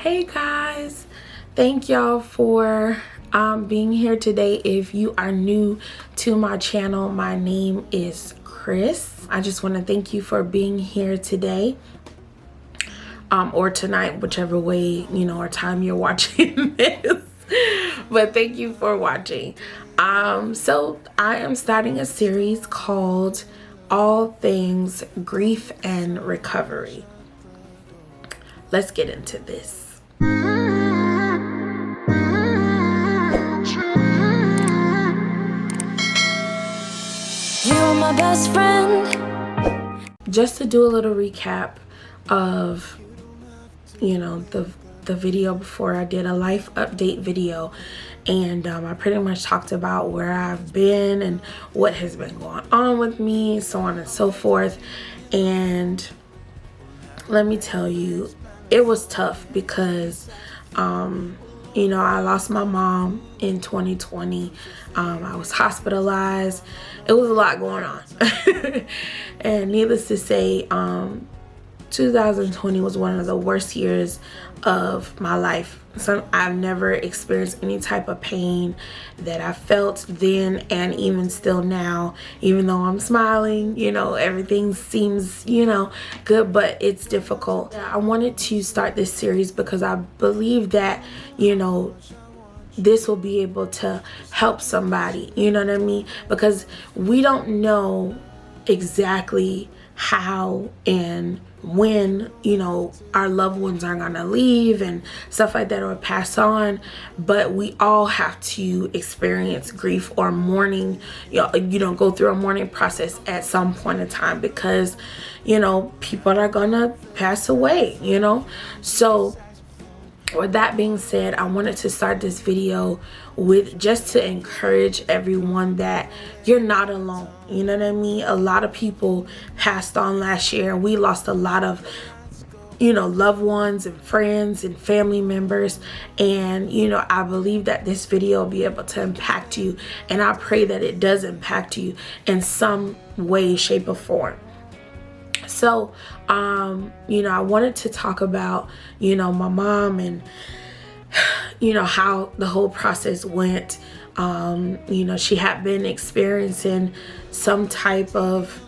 Hey guys, thank y'all for being here today. If you are new to my channel, my name is Chris. I just want to thank you for being here today or tonight, whichever way or time you're watching this. But thank you for watching. So I am starting a series called All Things Grief and Recovery. Let's get into this. You are my best friend. Just to do a little recap of the video before, I did a life update video, and I pretty much talked about where I've been and what has been going on with me, so on and so forth. And let me tell you, it was tough because I lost my mom in 2020. I was hospitalized. It was a lot going on. And needless to say, 2020 was one of the worst years of my life. So I've never experienced any type of pain that I felt then, and even still now. Even though I'm smiling, everything seems good, but it's difficult. I wanted to start this series because I believe that this will be able to help somebody, you know what I mean? Because we don't know exactly how and when our loved ones are gonna leave and stuff like that, or pass on, but we all have to experience grief or mourning, go through a mourning process at some point in time, because people are gonna pass away. So with that being said, I wanted to start this video with just to encourage everyone that you're not alone. You know what I mean? A lot of people passed on last year, and we lost a lot of loved ones and friends and family members. And I believe that this video will be able to impact you, and I pray that it does impact you in some way, shape, or form. So I wanted to talk about my mom and how the whole process went. She had been experiencing some type of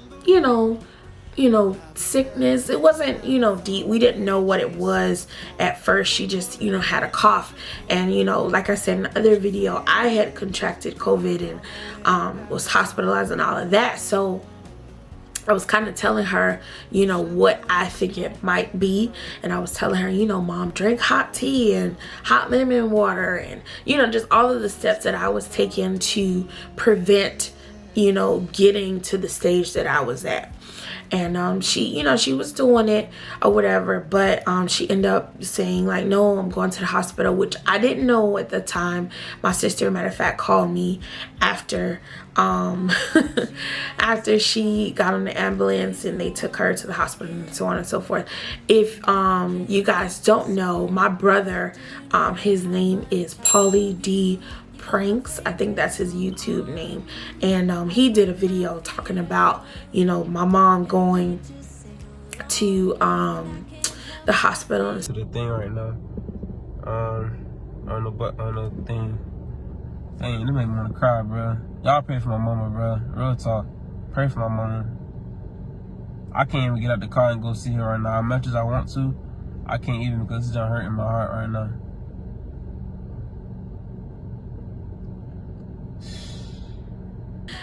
sickness. It wasn't deep. We didn't know what it was at first. She just had a cough, and like I said in the other video, I had contracted COVID and was hospitalized and all of that. So I was kind of telling her, what I think it might be. And I was telling her, Mom, drink hot tea and hot lemon water, and, just all of the steps that I was taking to prevent, getting to the stage that I was at. And she was doing it or whatever, but she ended up saying like, no, I'm going to the hospital, which I didn't know at the time. My sister, matter of fact, called me after after she got on the ambulance and they took her to the hospital and so on and so forth. If you guys don't know, my brother, his name is Paulie D Pranks, I think that's his YouTube name, and he did a video talking about my mom going to the hospital. To the thing right now, on the thing. Dang, that make me wanna cry, bro. Y'all pray for my mama, bro. Real talk, pray for my mama. I can't even get out the car and go see her right now. As much as I want to, I can't even, because it's just hurting my heart right now.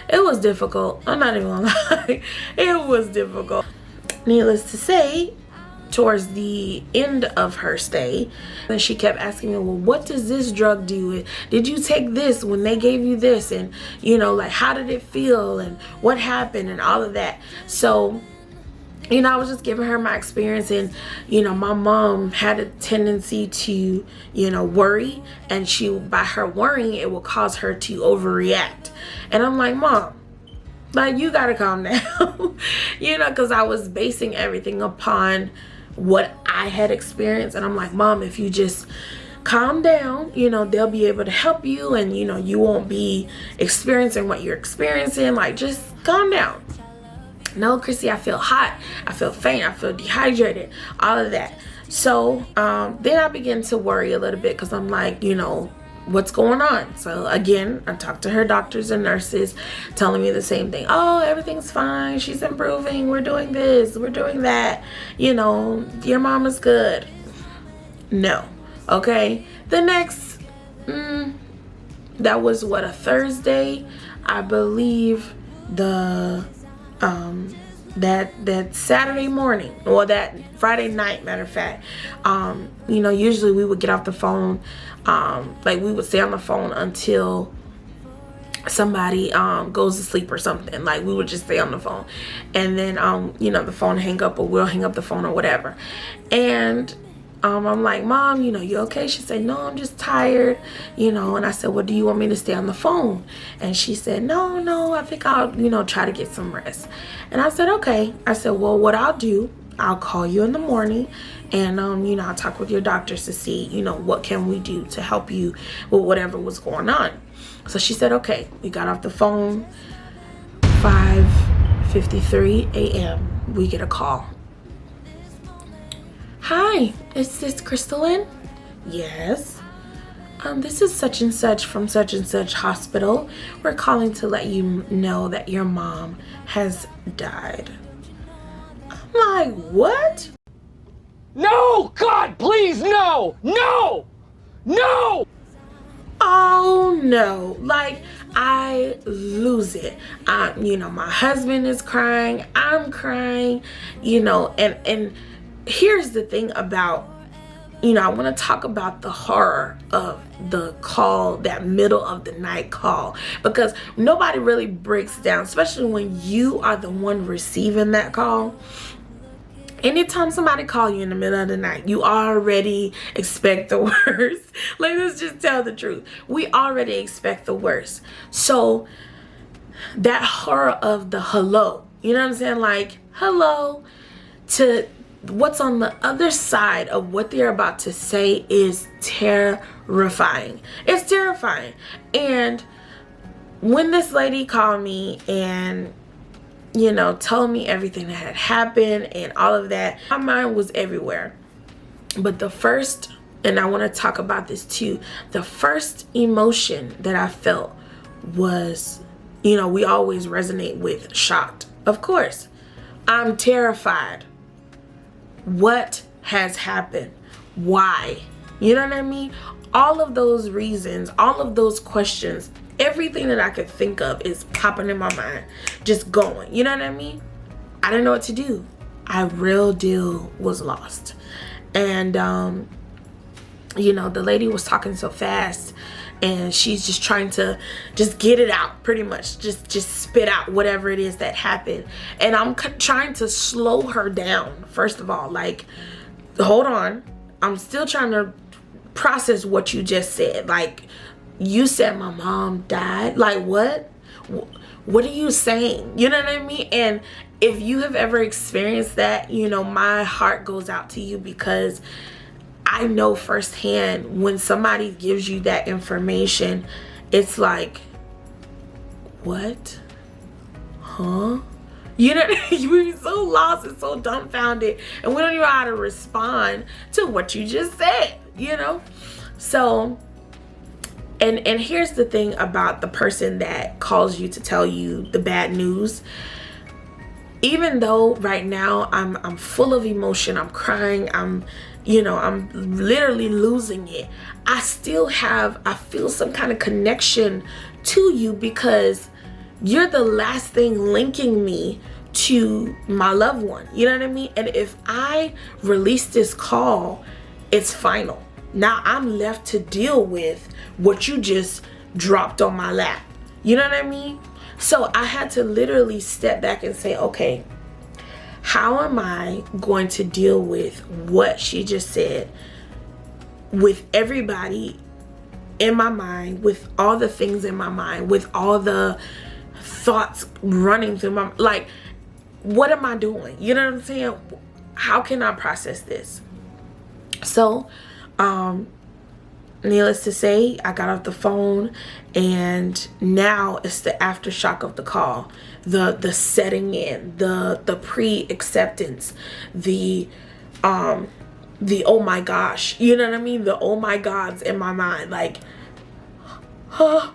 It was difficult. I'm not even gonna lie. It was difficult. Needless to say, towards the end of her stay, and she kept asking me, well, what does this drug do? Did you take this when they gave you this? And like, how did it feel? And what happened? And all of that. So I was just giving her my experience, and my mom had a tendency to worry, and by her worrying, it will cause her to overreact. And I'm like, Mom, like, you gotta calm down. Because I was basing everything upon what I had experienced, and I'm like, Mom, if you just calm down, they'll be able to help you, and you won't be experiencing what you're experiencing. Like, just calm down. No, Chrissy, I feel hot, I feel faint, I feel dehydrated, all of that. So then I began to worry a little bit because I'm like, you know, what's going on? So again, I talked to her doctors and nurses telling me the same thing. Oh, everything's fine. She's improving. We're doing this. We're doing that. You know, your mom is good. No. Okay. The next, that was what, a Thursday? I believe the, that Saturday morning, or that Friday night, matter of fact, you know, usually we would get off the phone, like we would stay on the phone until somebody goes to sleep or something. Like we would just stay on the phone, and then you know, the phone hang up, or we'll hang up the phone or whatever. And I'm like, Mom, you know, you okay? She said, no, I'm just tired, you know. And I said, well, do you want me to stay on the phone? And she said, no, I think I'll, you know, try to get some rest. And I said, okay. I said, well, what I'll do, I'll call you in the morning, and you know, I'll talk with your doctors to see, you know, what can we do to help you with whatever was going on. So she said, okay. We got off the phone. 5:53 a.m. we get a call. Hi, is this Crystalline? Yes. This is such and such from such and such hospital. We're calling to let you know that your mom has died. I'm like, what? No! God, please, no! No! No! Oh no, like I lose it. You know, my husband is crying, I'm crying, you know, and here's the thing about, you know, I want to talk about the horror of the call, that middle of the night call, because nobody really breaks down, especially when you are the one receiving that call. Anytime somebody call you in the middle of the night, you already expect the worst. Like, let's just tell the truth. We already expect the worst. So that horror of the hello, you know what I'm saying? Like, hello, to what's on the other side of what they're about to say is terrifying. It's terrifying. And when this lady called me and, you know, told me everything that had happened and all of that, my mind was everywhere. But the first, and I want to talk about this too, the first emotion that I felt was, you know, we always resonate with shocked. Of course, I'm terrified. What has happened? Why? You know what I mean? All of those reasons, all of those questions, everything that I could think of is popping in my mind, just going. You know what I mean? I didn't know what to do. I real deal was lost. And you know, the lady was talking so fast, and she's just trying to just get it out, pretty much just spit out whatever it is that happened. And I'm trying to slow her down. First of all, like, hold on, I'm still trying to process what you just said. Like, you said my mom died. Like, what are you saying? You know what I mean? And if you have ever experienced that, you know, my heart goes out to you, because I know firsthand when somebody gives you that information, it's like, what? Huh? You know, we're so lost and so dumbfounded, and we don't even know how to respond to what you just said, you know? So, and here's the thing about the person that calls you to tell you the bad news. Even though right now I'm full of emotion, I'm crying, I'm literally losing it, I feel some kind of connection to you, because you're the last thing linking me to my loved one. You know what I mean? And if I release this call, it's final. Now I'm left to deal with what you just dropped on my lap. You know what I mean? So I had to literally step back and say, okay, how am I going to deal with what she just said, with everybody in my mind, with all the things in my mind, with all the thoughts running through my, like, what am I doing? You know what I'm saying? How can I process this? So, needless to say, I got off the phone, and now it's the aftershock of the call, the setting in, the pre-acceptance, the the oh my gosh, you know what I mean, the oh my gods in my mind, like, huh,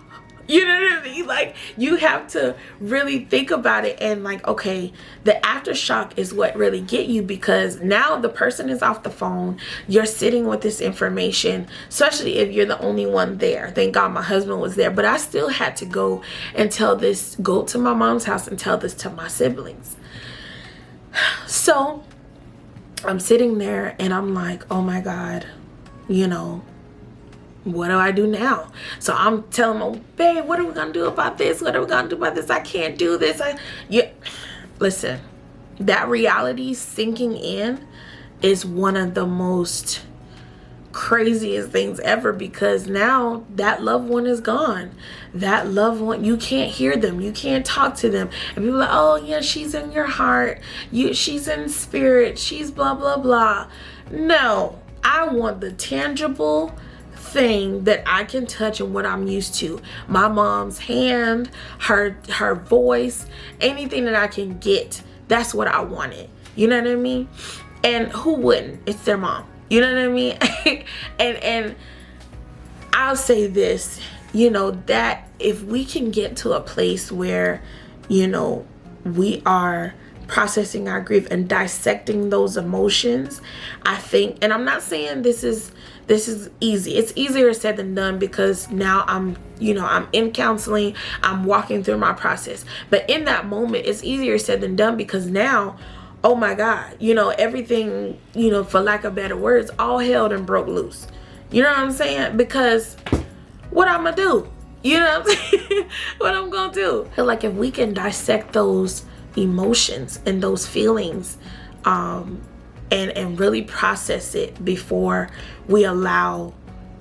you know what I mean? Like, you have to really think about it, and like, okay, the aftershock is what really get you, because now the person is off the phone, you're sitting with this information, especially if you're the only one there. Thank God my husband was there, but I still had to go and go to my mom's house and tell this to my siblings. So I'm sitting there and I'm like, oh my God, you know, what do I do now? So I'm telling my babe, what are we gonna do about this? What are we gonna do about this? I can't do this. Listen, that reality sinking in is one of the most craziest things ever, because now that loved one is gone. That loved one, you can't hear them, you can't talk to them, and people are like, oh yeah, she's in your heart, she's in spirit, she's blah blah blah. No, I want the tangible thing that I can touch and what I'm used to. My mom's hand, her voice, anything that I can get. That's what I wanted. You know what I mean? And who wouldn't? It's their mom. You know what I mean? and I'll say this, you know, that if we can get to a place where, you know, we are processing our grief and dissecting those emotions, I think, and I'm not saying this is easy. It's easier said than done, because now I'm in counseling, I'm walking through my process. But in that moment, it's easier said than done, because now, oh my God, you know, everything, you know, for lack of better words, all held and broke loose. You know what I'm saying? Because what I'm gonna do? You know what I'm saying? What I'm gonna do? Like, if we can dissect those emotions and those feelings, and really process it before we allow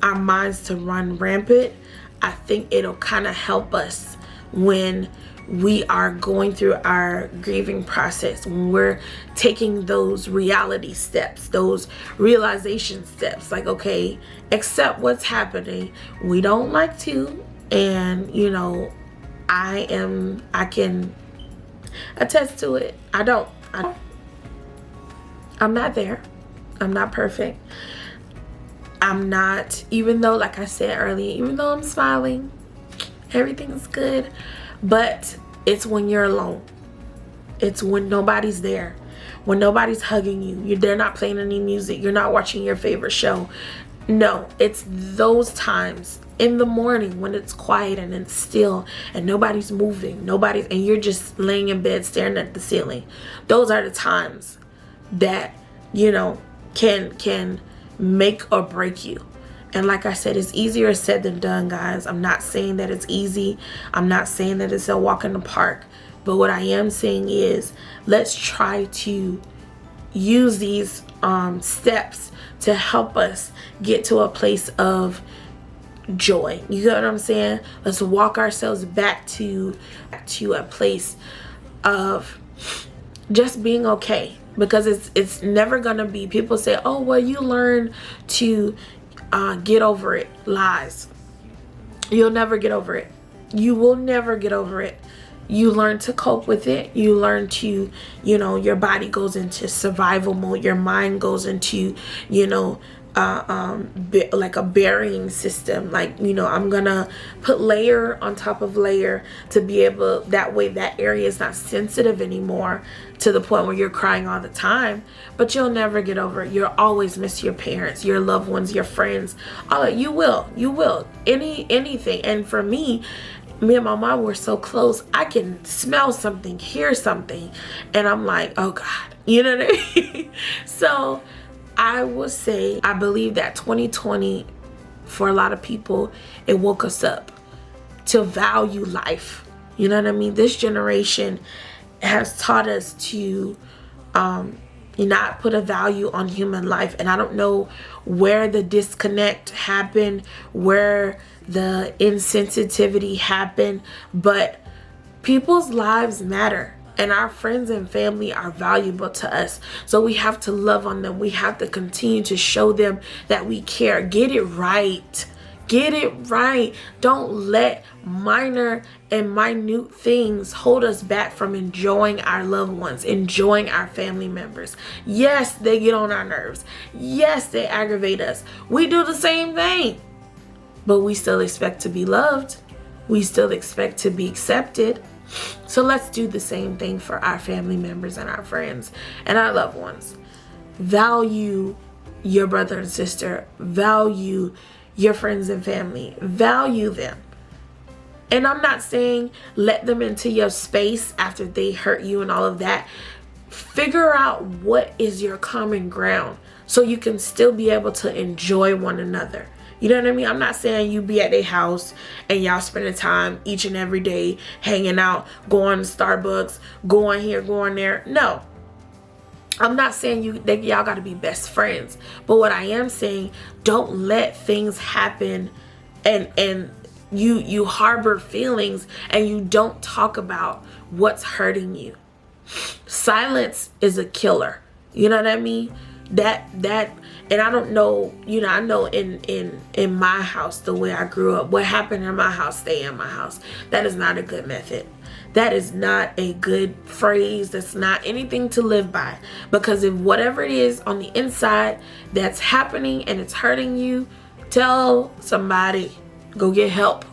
our minds to run rampant, I think it'll kind of help us when we are going through our grieving process, when we're taking those reality steps, those realization steps, like, okay, accept what's happening. We don't like to, and you know, I can attest to it. I'm not there. I'm not perfect. I'm not, even though, like I said earlier, even though I'm smiling, everything's good, but it's when you're alone. It's when nobody's there, when nobody's hugging you, they're not playing any music, you're not watching your favorite show. No, it's those times in the morning when it's quiet and it's still and nobody's moving, and you're just laying in bed staring at the ceiling. Those are the times that, you know, can make or break you. And like I said, it's easier said than done, guys. I'm not saying that it's easy. I'm not saying that it's a walk in the park. But what I am saying is, let's try to use these steps to help us get to a place of joy. You get what I'm saying? Let's walk ourselves back to a place of just being okay. Because it's never gonna be, people say, oh well, you learn to get over it. Lies. You'll never get over it. You will never get over it. You learn to cope with it. You learn to, you know, your body goes into survival mode, your mind goes into, you know, like a burying system. Like, you know, I'm gonna put layer on top of layer to be able, that way that area is not sensitive anymore to the point where you're crying all the time. But you'll never get over it. You'll always miss your parents, your loved ones, your friends. You will anything. And for me and my mom were so close. I can smell something, hear something, and I'm like, oh God, you know what I mean? So I will say, I believe that 2020, for a lot of people, it woke us up to value life. You know what I mean? This generation has taught us to not put a value on human life. And I don't know where the disconnect happened, where the insensitivity happened, but people's lives matter. And our friends and family are valuable to us. So we have to love on them. We have to continue to show them that we care. Get it right. Get it right. Don't let minor and minute things hold us back from enjoying our loved ones, enjoying our family members. Yes, they get on our nerves. Yes, they aggravate us. We do the same thing, but we still expect to be loved. We still expect to be accepted. So let's do the same thing for our family members and our friends and our loved ones. Value your brother and sister. Value your friends and family. Value them. And I'm not saying let them into your space after they hurt you and all of that. Figure out what is your common ground so you can still be able to enjoy one another. You know what I mean? I'm not saying you be at their house and y'all spending time each and every day hanging out, going to Starbucks, going here, going there. No. I'm not saying y'all got to be best friends. But what I am saying, don't let things happen and you harbor feelings and you don't talk about what's hurting you. Silence is a killer. You know what I mean? That and I don't know, you know, I know in my house, the way I grew up, what happened in my house stay in my house. That is not a good method. That is not a good phrase. That's not anything to live by. Because if whatever it is on the inside that's happening and it's hurting you, tell somebody, go get help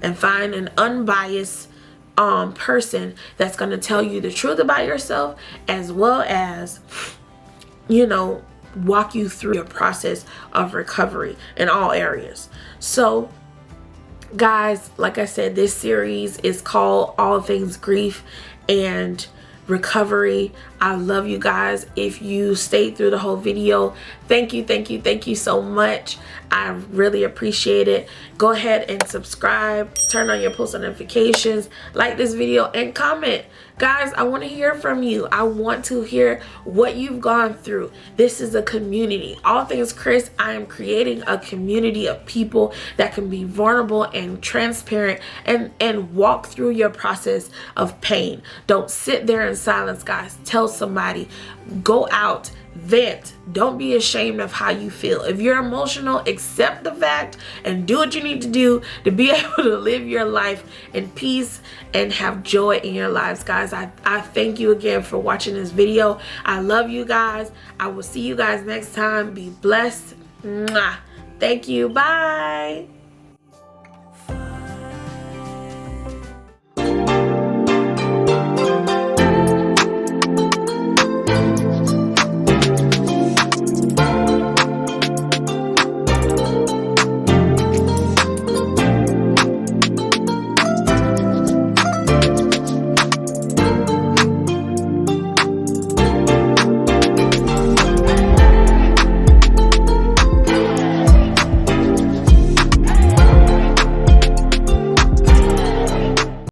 and find an unbiased person that's going to tell you the truth about yourself, as well as, you know, walk you through your process of recovery in all areas. So guys, like I said, this series is called All Things Grief and Recovery. I love you guys. If you stayed through the whole video, thank you so much. I really appreciate it. Go ahead and subscribe, turn on your post notifications, like this video, and comment. Guys, I want to hear from you. I want to hear what you've gone through. This is a community. All Things Chris, I am creating a community of people that can be vulnerable and transparent and walk through your process of pain. Don't sit there in silence, guys. Tell somebody. Go out. Vent. Don't be ashamed of how you feel. If you're emotional, accept the fact and do what you need to do to be able to live your life in peace and have joy in your lives, guys. I thank you again for watching this video. I love you guys. I will see you guys next time. Be blessed. Mwah. Thank you. Bye.